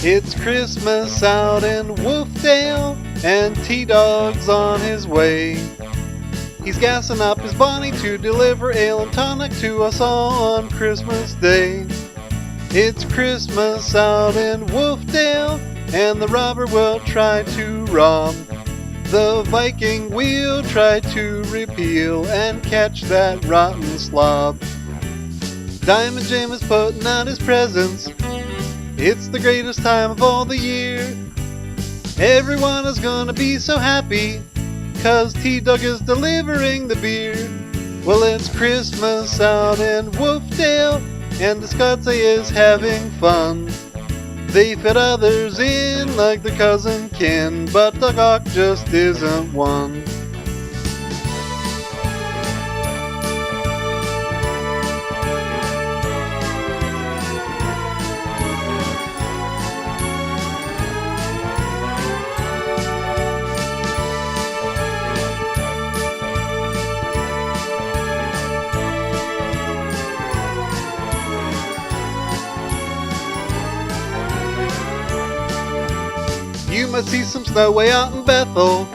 It's Christmas out in Wolfdale, and T-Dog's on his way. He's gassing up his Bonnie to deliver ale and tonic to us all on Christmas Day. It's Christmas out in Wolfdale, and the robber will try to rob. The Viking will try to repeal and catch that rotten slob. Diamond Jim is putting out his presents. It's the greatest time of all the year. Everyone is gonna be so happy, 'cause T-Dog is delivering the beer. Well, it's Christmas out in Wolfdale, and the Scotsay is having fun. They fit others in like their cousin kin, but the cock just isn't one. You might see some snow way out in Bethel,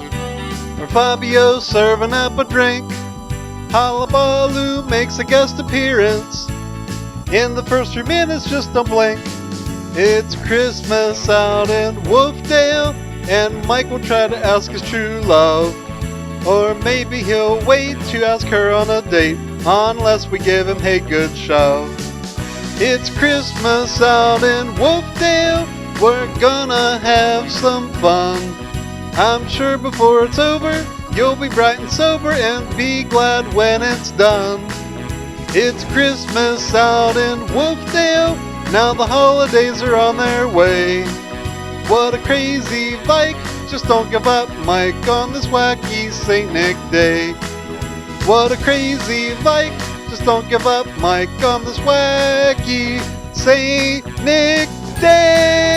or Fabio serving up a drink. Hullabaloo makes a guest appearance. In the first 3 minutes, just don't blink. It's Christmas out in Wolfdale, and Mike will try to ask his true love. Or maybe he'll wait to ask her on a date, unless we give him a good shove. It's Christmas out in Wolfdale, we're gonna have some fun. I'm sure before it's over, you'll be bright and sober and be glad when it's done. It's Christmas out in Wolfdale, now the holidays are on their way. What a crazy bike, just don't give up, Mike, on this wacky St. Nick Day. What a crazy bike, just don't give up, Mike, on this wacky St. Nick Day.